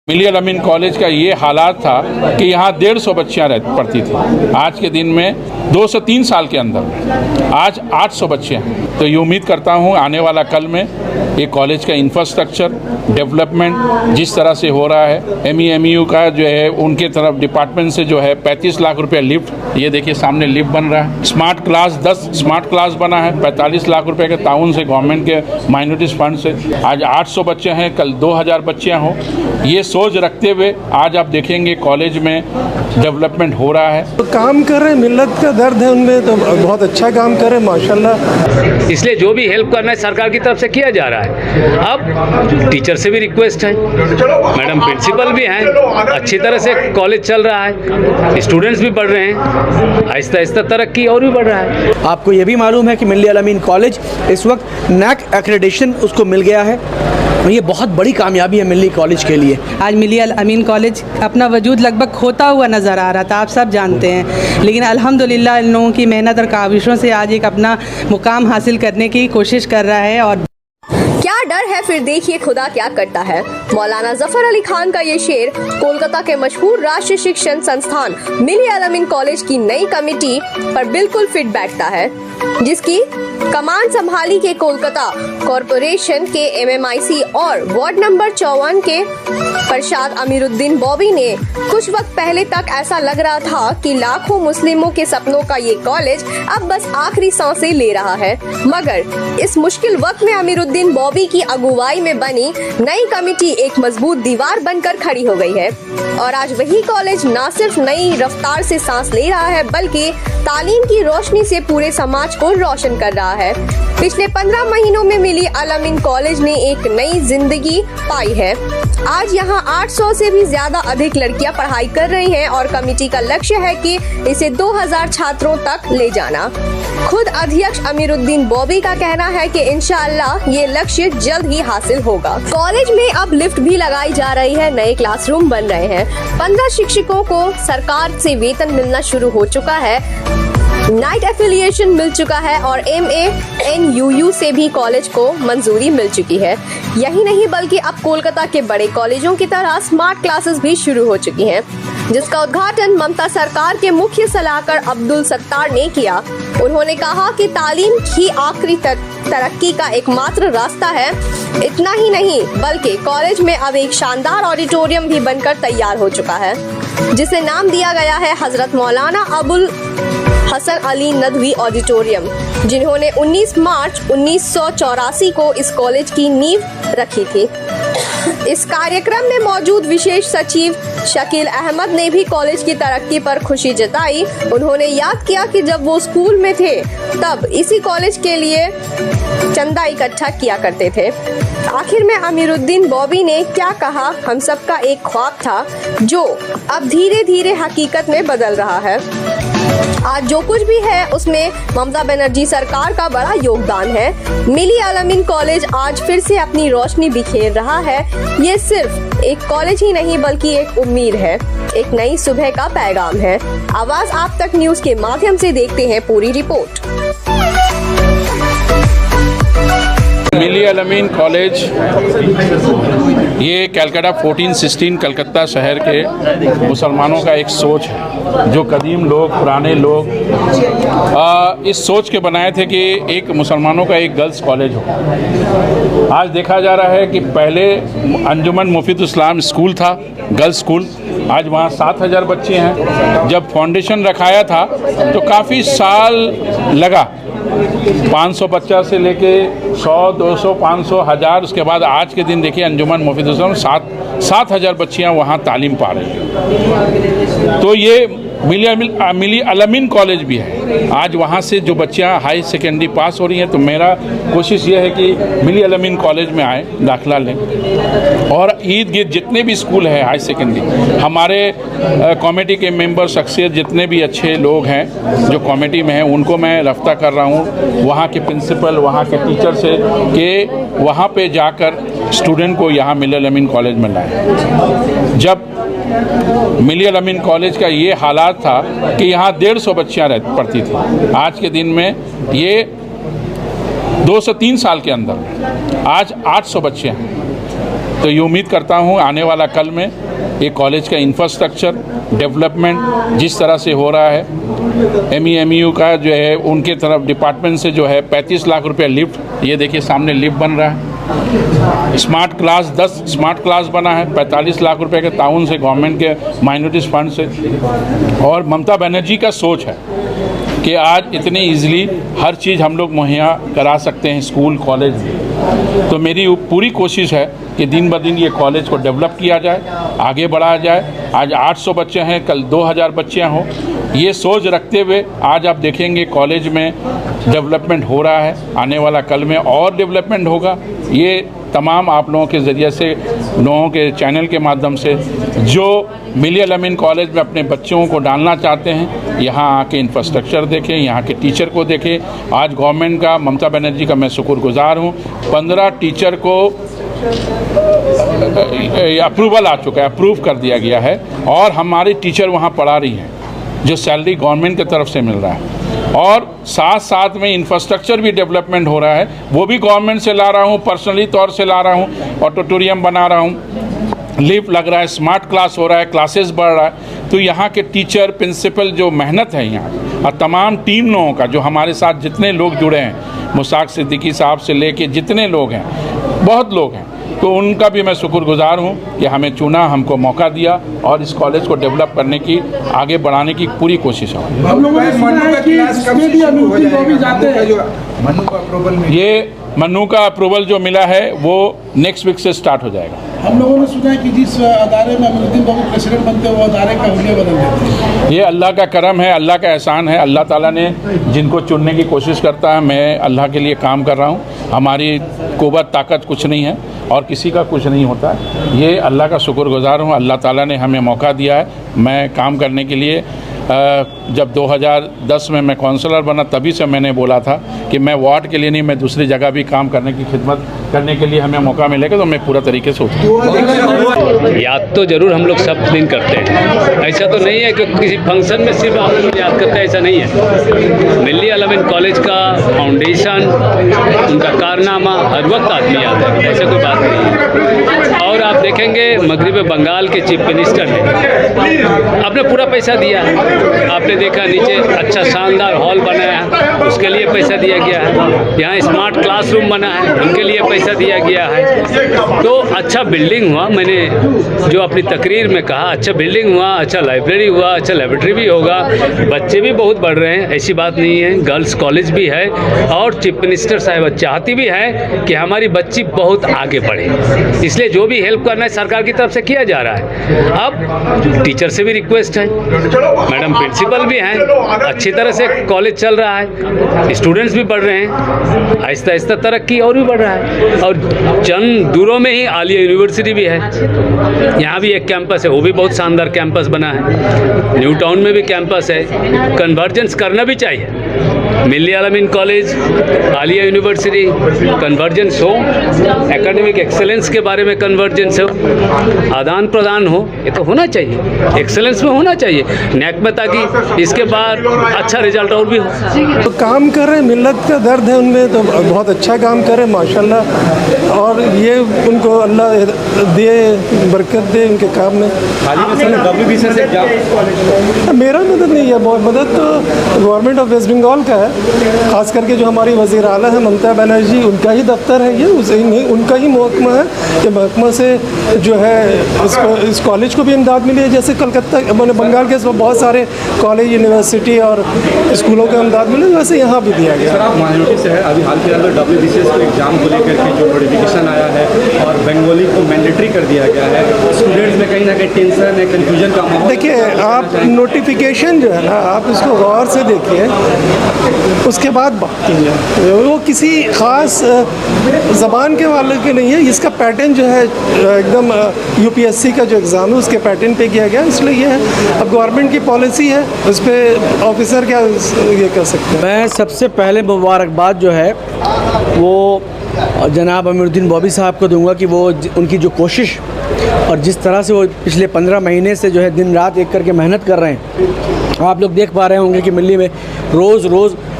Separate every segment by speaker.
Speaker 1: मिली अल अमीन college का ये हालात था कि यहाँ 150 बच्चियाँ पढ़ती थी। आज के दिन में 2 से 3 साल के अंदर आज 800 बच्चे हैं। तो ये उम्मीद करता हूँ आने वाला कल में ये कॉलेज का इंफ्रास्ट्रक्चर डेवलपमेंट जिस तरह से हो रहा है, MEMU का जो है उनके तरफ डिपार्टमेंट से जो है 35 लाख रुपये लिफ्ट, ये देखिए सामने लिफ्ट बन रहा है। स्मार्ट क्लास 10 स्मार्ट क्लास बना है 45 लाख रुपये के ताउन से, गवर्नमेंट के माइनॉरिटीज फंड से। आज 800 बच्चे हैं, कल 2000 बच्चियाँ हों, ये सोच रखते हुए आज आप देखेंगे कॉलेज में डेवलपमेंट हो रहा है।
Speaker 2: तो काम कर रहे हैं, मिल्लत का दर्द है उनमें, तो बहुत अच्छा काम कर रहे हैं माशाल्लाह।
Speaker 3: इसलिए जो भी हेल्प करना है सरकार की तरफ से किया जा रहा है। अब टीचर से भी रिक्वेस्ट है, मैडम प्रिंसिपल भी हैं, अच्छी तरह से कॉलेज चल रहा है, स्टूडेंट्स भी बढ़ रहे हैं, आहिस्ता आहिस्ता तरक्की और भी बढ़ रहा है।
Speaker 4: आपको ये भी मालूम है कि मिली अल अमीन कॉलेज इस वक्त NAC एक्रेडिटेशन उसको मिल गया है। ये बहुत बड़ी कामयाबी है मिली कॉलेज के लिए।
Speaker 5: आज मिली अल अमीन कॉलेज अपना वजूद लगभग खोता हुआ नज़र आ रहा था, आप सब जानते हैं, लेकिन अल्हम्दुलिल्लाह इन लोगों की मेहनत और काविशों से आज एक अपना मुकाम हासिल करने की कोशिश कर रहा है। और
Speaker 6: क्या डर है, फिर देखिए खुदा क्या करता है। मौलाना जफर अली खान का ये शेर कोलकाता के मशहूर राष्ट्रीय शिक्षण संस्थान मिली अल अमीन कॉलेज की नई कमेटी पर बिल्कुल फिट बैठता है, जिसकी कमान संभाली के कोलकाता कॉरपोरेशन के MMIC और वार्ड नंबर 54 के प्रसाद अमीरुद्दीन बॉबी ने। कुछ वक्त पहले तक ऐसा लग रहा था कि लाखों मुस्लिमों के सपनों का ये कॉलेज अब बस आखिरी सांसें ले रहा है, मगर इस मुश्किल वक्त में अमीरुद्दीन बॉबी की अगुवाई में बनी नई कमेटी एक मजबूत दीवार बनकर खड़ी हो गई है। और आज वही कॉलेज न सिर्फ नई रफ्तार से सांस ले रहा है, बल्कि तालीम की रोशनी से पूरे समाज को रोशन कर रहा है। पिछले 15 महीनों में मिली अल अमीन कॉलेज ने एक नई जिंदगी पाई है। आज यहाँ 800 से भी ज्यादा अधिक लड़कियां पढ़ाई कर रही हैं और कमेटी का लक्ष्य है कि इसे 2000 छात्रों तक ले जाना। खुद अध्यक्ष अमीरुद्दीन बॉबी का कहना है कि इंशाअल्लाह ये लक्ष्य जल्द ही हासिल होगा। कॉलेज में अब लिफ्ट भी लगाई जा रही है, नए क्लासरूम बन रहे हैं, 15 शिक्षकों को सरकार से वेतन मिलना शुरू हो चुका है, नाइट एफिलिएशन मिल चुका है और MANUU से भी कॉलेज को मंजूरी मिल चुकी है। यही नहीं बल्कि अब कोलकाता के बड़े कॉलेजों की तरह स्मार्ट क्लासेस भी शुरू हो चुकी हैं, जिसका उद्घाटन ममता सरकार के मुख्य सलाहकार अब्दुल सत्तार ने किया। उन्होंने कहा कि तालीम ही आखिरी तरक्की का एकमात्र रास्ता है। इतना ही नहीं बल्कि कॉलेज में अब एक शानदार ऑडिटोरियम भी बनकर तैयार हो चुका है, जिसे नाम दिया गया है हजरत मौलाना अबुल हसन अली नदवी ऑडिटोरियम, जिन्होंने 19 मार्च 1984 को इस कॉलेज की नींव रखी थी। इस कार्यक्रम में मौजूद विशेष सचिव शकील अहमद ने भी कॉलेज की तरक्की पर खुशी जताई। उन्होंने याद किया कि जब वो स्कूल में थे तब इसी कॉलेज के लिए चंदा इकट्ठा किया करते थे। आखिर में अमीरुद्दीन बॉबी ने क्या कहा, हम सबका एक ख्वाब था जो अब धीरे धीरे हकीकत में बदल रहा है। आज जो कुछ भी है उसमें ममता बनर्जी सरकार का बड़ा योगदान है। मिली अल अमीन कॉलेज आज फिर से अपनी रोशनी बिखेर रहा है। ये सिर्फ एक कॉलेज ही नहीं बल्कि एक उम्मीद है, एक नई सुबह का पैगाम है। आवाज आप तक न्यूज के माध्यम से देखते हैं पूरी रिपोर्ट।
Speaker 1: मिली अल अमीन कॉलेज ये कलकत्ता 1416 कलकत्ता शहर के मुसलमानों का एक सोच है, जो कदीम लोग पुराने लोग इस सोच के बनाए थे कि एक मुसलमानों का एक गर्ल्स कॉलेज हो। आज देखा जा रहा है कि पहले अंजुमन मुफीद इस्लाम स्कूल था, गर्ल्स स्कूल, आज वहाँ 7000 बच्चे हैं। जब फाउंडेशन रखाया था तो काफ़ी साल लगा, 500 बच्चा से लेके 100, 200, 500, 1000, उसके बाद आज के दिन देखिए अंजुमन मुफीद इस्लाम 7000 बच्चियाँ वहाँ तालीम पा रही हैं। तो ये मिली अल अमीन कॉलेज भी है। आज वहाँ से जो बच्चियाँ हाई सेकेंडरी पास हो रही हैं, तो मेरा कोशिश ये है कि मिली अल अमीन कॉलेज में आए, दाखिला लें। और ईद गिर्द जितने भी स्कूल हैं हाई सेकेंडरी, हमारे कमेटी के मेंबर शख्सियत जितने भी अच्छे लोग हैं जो कमेटी में हैं, उनको मैं रफ्ता कर रहा हूँ वहाँ के प्रिंसिपल, वहाँ के टीचर से कि वहाँ पे जाकर स्टूडेंट को यहाँ मिली अल अमीन कॉलेज में लाएँ। जब मिली अल अमीन कॉलेज का ये हालात था कि यहाँ 150 बच्चियाँ पढ़ती थी, आज के दिन में ये 2 से 3 साल के अंदर आज 800 बच्चे हैं। तो ये उम्मीद करता हूँ आने वाला कल में ये कॉलेज का इंफ्रास्ट्रक्चर डेवलपमेंट जिस तरह से हो रहा है, MEMU का जो है उनके तरफ डिपार्टमेंट से जो है 35 लाख रुपए लिफ्ट, ये देखिए सामने लिफ्ट बन रहा है। स्मार्ट क्लास 10 स्मार्ट क्लास बना है 45 लाख रुपए के ताउन से, गवर्नमेंट के माइनॉरिटीज़ फंड से। और ममता बनर्जी का सोच है कि आज इतने इजीली हर चीज़ हम लोग मुहैया करा सकते हैं स्कूल कॉलेज में। तो मेरी पूरी कोशिश है कि दिन ब दिन ये कॉलेज को डेवलप किया जाए, आगे बढ़ाया जाए। आज 800 बच्चे हैं, कल 2000 बच्चे हों, ये सोच रखते हुए आज आप देखेंगे कॉलेज में डेवलपमेंट हो रहा है। आने वाला कल में और डेवलपमेंट होगा। ये तमाम आप लोगों के ज़रिए से, लोगों के चैनल के माध्यम से जो मिलिया अल-अमीन कॉलेज में अपने बच्चों को डालना चाहते हैं, यहाँ आके इंफ्रास्ट्रक्चर देखें, यहाँ के टीचर को देखें। आज गवर्नमेंट का, ममता बनर्जी का मैं शुक्रगुजार हूँ। 15 टीचर को अप्रूवल आ चुका है, अप्रूव कर दिया गया है और हमारी टीचर वहाँ पढ़ा रही हैं, जो सैलरी गवर्नमेंट की तरफ से मिल रहा है। और साथ साथ में इंफ्रास्ट्रक्चर भी डेवलपमेंट हो रहा है, वो भी गवर्नमेंट से ला रहा हूँ, पर्सनली तौर से ला रहा हूँ। ऑडिटोरियम बना रहा हूँ, लिफ्ट लग रहा है, स्मार्ट क्लास हो रहा है, क्लासेस बढ़ रहा है। तो यहाँ के टीचर, प्रिंसिपल जो मेहनत है यहाँ, और तमाम टीम लोगों का, जो हमारे साथ जितने लोग जुड़े हैं, मुसाक सिद्दीकी साहब से लेके जितने लोग हैं, बहुत लोग हैं, तो उनका भी मैं शुक्रगुजार हूँ कि हमें चुना, हमको मौका दिया और इस कॉलेज को डेवलप करने की, आगे बढ़ाने की पूरी कोशिश है। ये मन्नू का अप्रूवल जो मिला है वो नेक्स्ट वीक से स्टार्ट हो जाएगा।
Speaker 7: हम लोगों ने सुना है कि जिस अदारे में अमीरुद्दीन बाबू प्रेसिडेंट बनते हैं वो अदारे का हुलिया बदल देते हैं।
Speaker 1: ये अल्लाह का करम है, अल्लाह का एहसान है। अल्लाह ताला ने जिनको चुनने की कोशिश करता है, मैं अल्लाह के लिए काम कर रहा हूँ। हमारी कुव्वत ताकत कुछ नहीं है और किसी का कुछ नहीं होता। ये अल्लाह का शुक्रगुजार हूँ, अल्लाह ताला ने हमें मौका दिया है मैं काम करने के लिए। जब 2010 में मैं काउंसलर बना, तभी से मैंने बोला था कि मैं वार्ड के लिए नहीं, मैं दूसरी जगह भी काम करने की खिदमत करने के लिए हमें मौका मिलेगा तो मैं पूरा तरीके से
Speaker 3: याद तो ज़रूर हम लोग सब दिन करते हैं। ऐसा तो नहीं है कि किसी फंक्शन में सिर्फ हम लोग याद करते हैं, ऐसा नहीं है। मिलिया अल-अमीन कॉलेज का फाउंडेशन, उनका कारनामा हर वक्त आदमी याद है, ऐसा कोई बात नहीं है। और आप देखेंगे मगरिब बंगाल के चीफ मिनिस्टर ने अपने पूरा पैसा दिया है। आपने देखा नीचे अच्छा शानदार हॉल बनाया है, उसके लिए पैसा दिया गया है। यहाँ स्मार्ट क्लासरूम बना है, उनके लिए पैसा दिया गया है। तो अच्छा बिल्डिंग हुआ, मैंने जो अपनी तकरीर में कहा, अच्छा बिल्डिंग हुआ, अच्छा लाइब्रेरी हुआ, अच्छा लेबोरेटरी भी होगा। बच्चे भी बहुत बढ़ रहे हैं, ऐसी बात नहीं है। गर्ल्स कॉलेज भी है और चीफ मिनिस्टर साहिबा चाहती भी है कि हमारी बच्ची बहुत आगे बढ़े, इसलिए जो भी हेल्प करना है सरकार की तरफ से किया जा रहा है। अब टीचर से भी रिक्वेस्ट है, मैडम प्रिंसिपल भी हैं, अच्छी तरह से कॉलेज चल रहा है, स्टूडेंट्स भी बढ़ रहे हैं, आहिस्ता आहिस्ता तरक्की और भी बढ़ रहा है। और चंद दूरों में ही आलिया यूनिवर्सिटी भी है, यहाँ भी एक कैंपस है, वो भी बहुत शानदार कैंपस बना है। न्यू टाउन में भी कैंपस है। कन्वर्जेंस करना भी चाहिए। मिलिया Al-Ameen college, Alia university, convergence हो, एकेडमिक एक्सेलेंस के बारे में कन्वर्जेंस हो, आदान प्रदान हो, ये तो होना चाहिए, एक्सेलेंस में होना चाहिए नैक में, ताकि इसके बाद अच्छा रिजल्ट और भी हो।
Speaker 2: तो काम कर रहे हैं, मिल्लत का दर्द है उनमें, तो बहुत अच्छा काम कर रहे हैं माशाल्लाह। और ये उनको अल्लाह दे, बरकत दे उनके काम में। मेरा मदद नहीं है, बहुत मदद तो गवर्नमेंट ऑफ वेस्ट बंगाल का है, ख़ास करके जो हमारी वज़ीर आला है ममता बनर्जी, उनका ही दफ्तर है ये, उनका ही महकमा है कि महकमा से जो है इस कॉलेज को भी इमदाद मिली है। जैसे कलकत्ता मैंने बंगाल के बहुत सारे कॉलेज, यूनिवर्सिटी और स्कूलों को इमदाद मिले, वैसे यहाँ भी दिया गया।
Speaker 8: सर, आप माइनॉरिटी से है, अभी हाल फिलहाल में WBCS के एग्जाम को लेकर के जो नोटिफिकेशन आया है और बंगाली को मैंडेटरी कर दिया गया है, स्टूडेंट्स में कहीं ना कहीं टेंशन है, कन्फ्यूजन का माहौल।
Speaker 2: देखिए, आप नोटिफिकेशन जो है ना, आप इसको गौर से देखिए, उसके बाद बात कीजिए। वो किसी ख़ास ज़बान के वाले के नहीं है, इसका पैटर्न जो है एकदम UPSC का जो एग्ज़ाम है उसके पैटर्न पे किया गया, इसलिए ये है। अब गवर्नमेंट की पॉलिसी है, उस पर ऑफिसर क्या ये कर सकते हैं।
Speaker 4: मैं सबसे पहले मुबारकबाद जो है वो जनाब अमीरुद्दीन बॉबी साहब को दूंगा कि वो उनकी जो कोशिश और जिस तरह से वो पिछले 15 महीने से जो है दिन रात एक करके मेहनत कर रहे हैं। आप लोग देख पा रहे होंगे कि मिल्ली में रोज़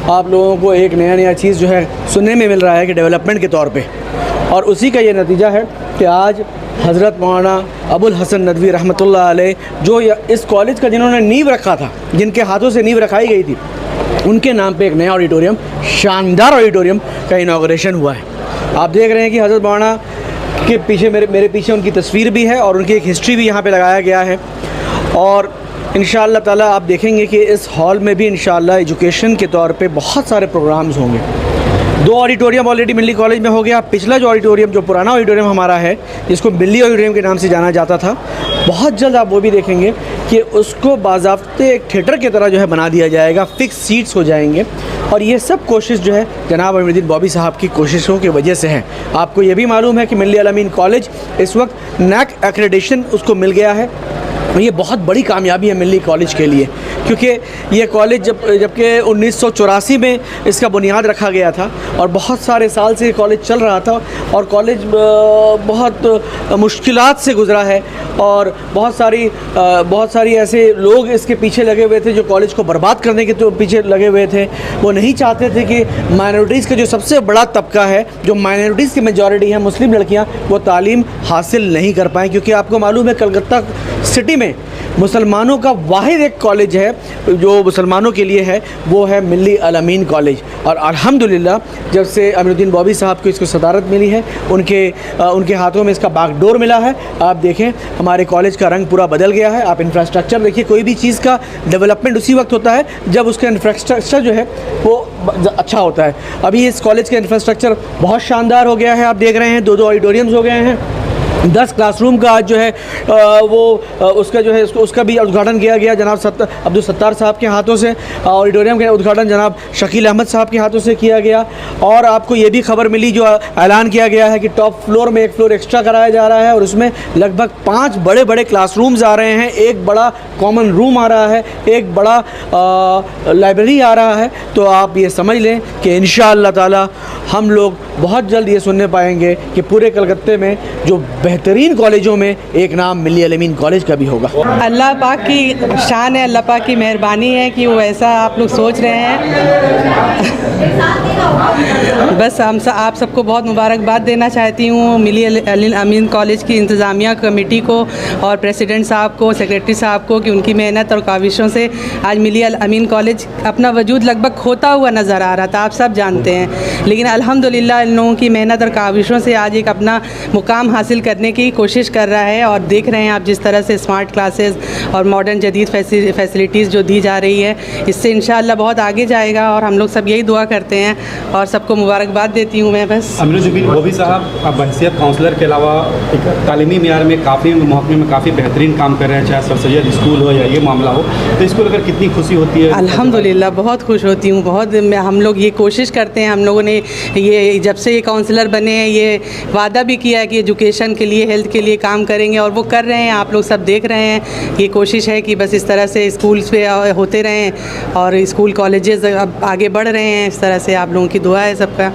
Speaker 4: आप लोगों को एक नया चीज़ जो है सुनने में मिल रहा है कि डेवलपमेंट के तौर पे, और उसी का ये नतीजा है कि आज हज़रत मौलाना अबुल हसन नदवी रहमतुल्लाह अलैह जो इस कॉलेज का जिन्होंने नींव रखा था, जिनके हाथों से नींव रखाई गई थी, उनके नाम पे एक नया ऑडिटोरियम, शानदार ऑडिटोरियम का इनॉग्रेशन हुआ है। आप देख रहे हैं कि हज़रत मौलाना के पीछे मेरे पीछे उनकी तस्वीर भी है और उनकी एक हिस्ट्री भी यहाँ पे लगाया गया है। और इंशाअल्लाह ताला आप देखेंगे कि इस हॉल में भी इंशाअल्लाह एजुकेशन के तौर पे बहुत सारे प्रोग्राम्स होंगे। 2 ऑडिटोरियम ऑलरेडी मिल्ली कॉलेज में हो गया। पिछला जो ऑडिटोरियम, जो पुराना ऑडिटोरियम हमारा है, जिसको मिल्ली ऑडिटोरियम के नाम से जाना जाता था, बहुत जल्द आप वो भी देखेंगे कि उसको बाज़ाब्ते एक थिएटर की तरह जो है बना दिया जाएगा, फिक्स सीट्स हो जाएंगे। और ये सब कोशिश जो है जनाब अमीरुद्दीन बॉबी साहब की कोशिशों की वजह से है। आपको ये भी मालूम है कि मिल्ली अल-अमीन कॉलेज इस वक्त नैक एक्रेडिटेशन उसको मिल गया है। ये बहुत बड़ी कामयाबी है मिल्ली कॉलेज के लिए, क्योंकि ये कॉलेज जबकि 1984 में इसका बुनियाद रखा गया था और बहुत सारे साल से ये कॉलेज चल रहा था और कॉलेज बहुत मुश्किलात से गुज़रा है और बहुत सारी ऐसे लोग इसके पीछे लगे हुए थे जो कॉलेज को बर्बाद करने के तो पीछे लगे हुए थे। वो नहीं चाहते थे कि माइनॉरिटीज़ का जो सबसे बड़ा तबका है, जो माइनॉरिटीज़ की मेजॉरिटी है, मुस्लिम लड़कियाँ, वो तालीम हासिल नहीं कर पाएँ। क्योंकि आपको मालूम है कलकत्ता सिटी में मुसलमानों का वाहिद एक कॉलेज है जो मुसलमानों के लिए है, वो है मिल्ली अल-अमीन कॉलेज। और अल्हम्दुलिल्लाह जब से अमीरुद्दीन बॉबी साहब को इसको सदारत मिली है, उनके हाथों में इसका बागडोर मिला है। आप देखें हमारे कॉलेज का रंग पूरा बदल गया है। आप इंफ्रास्ट्रक्चर देखिए, कोई भी चीज़ का डेवलपमेंट उसी वक्त होता है जब उसका इंफ्रास्ट्रक्चर जो है वो अच्छा होता है। अभी इस कॉलेज का इंफ्रास्ट्रक्चर बहुत शानदार हो गया है। आप देख रहे हैं 2 ऑडिटोरियम्स हो गए हैं, 10 क्लासरूम का आज जो है उसका जो है उसका भी उद्घाटन किया गया जनाब अब्दुल सत्तार साहब के हाथों से। ऑडिटोरियम का उद्घाटन जनाब शकील अहमद साहब के हाथों से किया गया। और आपको ये भी खबर मिली, जो ऐलान किया गया है कि टॉप फ्लोर में एक फ्लोर एक्स्ट्रा कराया जा रहा है और उसमें लगभग 5 बड़े क्लासरूम्स आ रहे हैं, एक बड़ा कॉमन रूम आ रहा है, एक बड़ा लाइब्रेरी आ रहा है। तो आप ये समझ लें कि इंशाअल्लाह ताला हम लोग बहुत जल्द ये सुनने पाएंगे कि पूरे कलकत्ते में जो बेहतरीन कॉलेजों में एक नाम मिल्ली अल-अमीन कॉलेज का भी होगा।
Speaker 5: अल्लाह पाक की शान है, अल्लाह पाक की मेहरबानी है कि वो ऐसा आप लोग सोच रहे हैं। बस आप सबको बहुत मुबारकबाद देना चाहती हूँ मिल्ली अल-अमीन कॉलेज की इंतज़ामिया कमेटी को और प्रेसिडेंट साहब को, सेक्रेटरी साहब को, कि उनकी मेहनत और काविशों से आज मिल्ली अल-अमीन कॉलेज अपना वजूद लगभग खोता हुआ नज़र आ रहा था, आप सब जानते हैं। लेकिन अल्हम्दुलिल्लाह इन लोगों की मेहनत और काविशों से आज एक अपना मुकाम हासिल करने की कोशिश कर रहा है। और देख रहे हैं आप जिस तरह से स्मार्ट क्लासेस और मॉडर्न जदीद फैसिलिटीज़ जो दी जा रही है, इससे इंशाअल्लाह बहुत आगे जाएगा और हम लोग सब यही दुआ करते हैं और सबको मुबारकबाद देती हूँ मैं। बस
Speaker 8: अमीरुद्दीन बॉबी साहब अब बहसियत काउंसलर के अलावा एक तालीमी मेयार में काफ़ी महकमे में काफ़ी बेहतरीन काम कर रहे हैं, चाहे सर सैयद स्कूल हो या ये मामला हो, तो इसको लेकर कितनी खुशी होती है?
Speaker 5: अल्हम्दुलिल्लाह बहुत खुश होती हूँ। बहुत हम लोग ये कोशिश करते हैं, हम लोगों ने ये जब से ये काउंसलर बने हैं ये वादा भी किया है कि एजुकेशन के लिए, हेल्थ के लिए काम करेंगे और वो कर रहे हैं। आप लोग सब देख रहे हैं। ये कोशिश है कि बस इस तरह से स्कूल्स पे होते रहें और स्कूल कॉलेजेस अब आगे बढ़ रहे हैं। इस तरह से आप लोगों की दुआ है सबका।